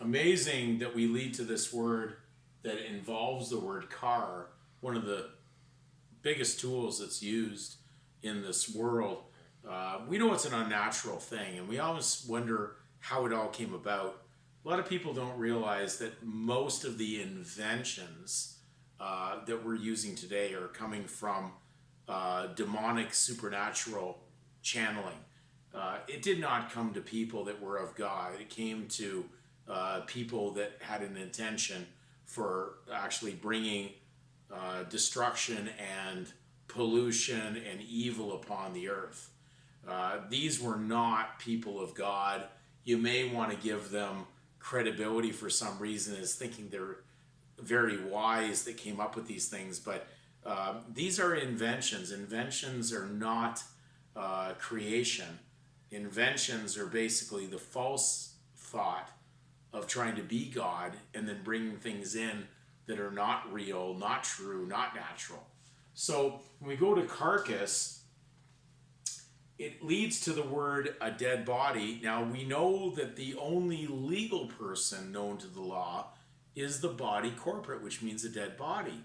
amazing that we lead to this word that involves the word car, one of the biggest tools that's used in this world. We know it's an unnatural thing, and we always wonder how it all came about. A lot of people don't realize that most of the inventions that we're using today are coming from demonic supernatural channeling. It did not come to people that were of God. It came to people that had an intention for actually bringing destruction and pollution and evil upon the earth. These were not people of God. You may want to give them credibility for some reason as thinking they're very wise that came up with these things, but these are inventions. Inventions are not creation. Inventions are basically the false thought of trying to be God and then bringing things in that are not real, not true, not natural. So when we go to Carcass, it leads to the word a dead body. Now we know that the only legal person known to the law is the body corporate, which means a dead body.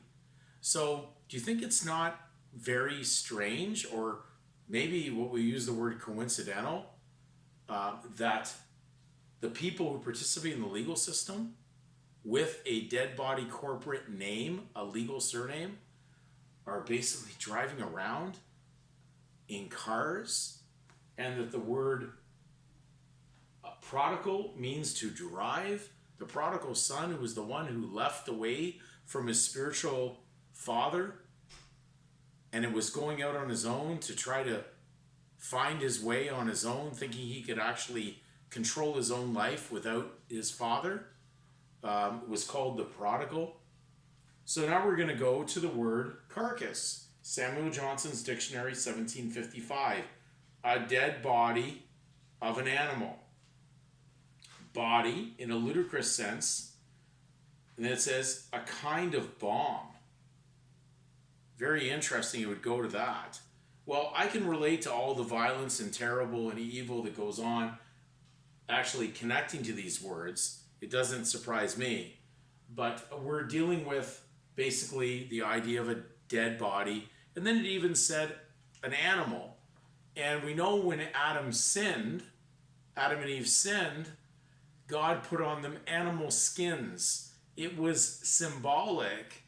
So do you think it's not very strange, or maybe what we use the word coincidental, that the people who participate in the legal system with a dead body corporate name, a legal surname, are basically driving around in cars, and that the word prodigal means to drive? The prodigal son, who was the one who left away from his spiritual father and it was going out on his own to try to find his way on his own, thinking he could actually control his own life without his father, was called the prodigal. So now we're going to go to the word carcass. Samuel Johnson's Dictionary, 1755. A dead body of an animal. Body, in a ludicrous sense, and then it says a kind of bomb. Very interesting, it would go to that. Well, I can relate to all the violence and terrible and evil that goes on actually connecting to these words. It doesn't surprise me. But we're dealing with basically the idea of a dead body. And then it even said an animal. And we know when Adam and Eve sinned, God put on them animal skins. It was symbolic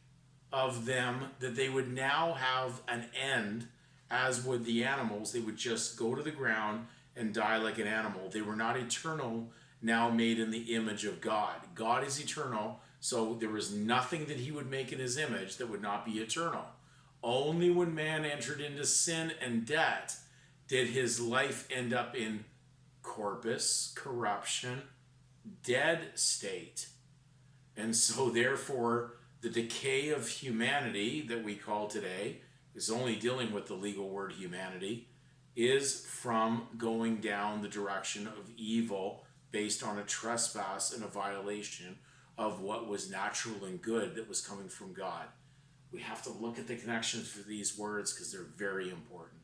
of them that they would now have an end, as would the animals. They would just go to the ground and die like an animal. They were not eternal, now made in the image of God. God is eternal, so there was nothing that he would make in his image that would not be eternal. Only when man entered into sin and debt did his life end up in corpus, corruption, dead state. And so therefore the decay of humanity that we call today is only dealing with the legal word humanity, is from going down the direction of evil based on a trespass and a violation of what was natural and good that was coming from God. We have to look at the connections for these words because they're very important.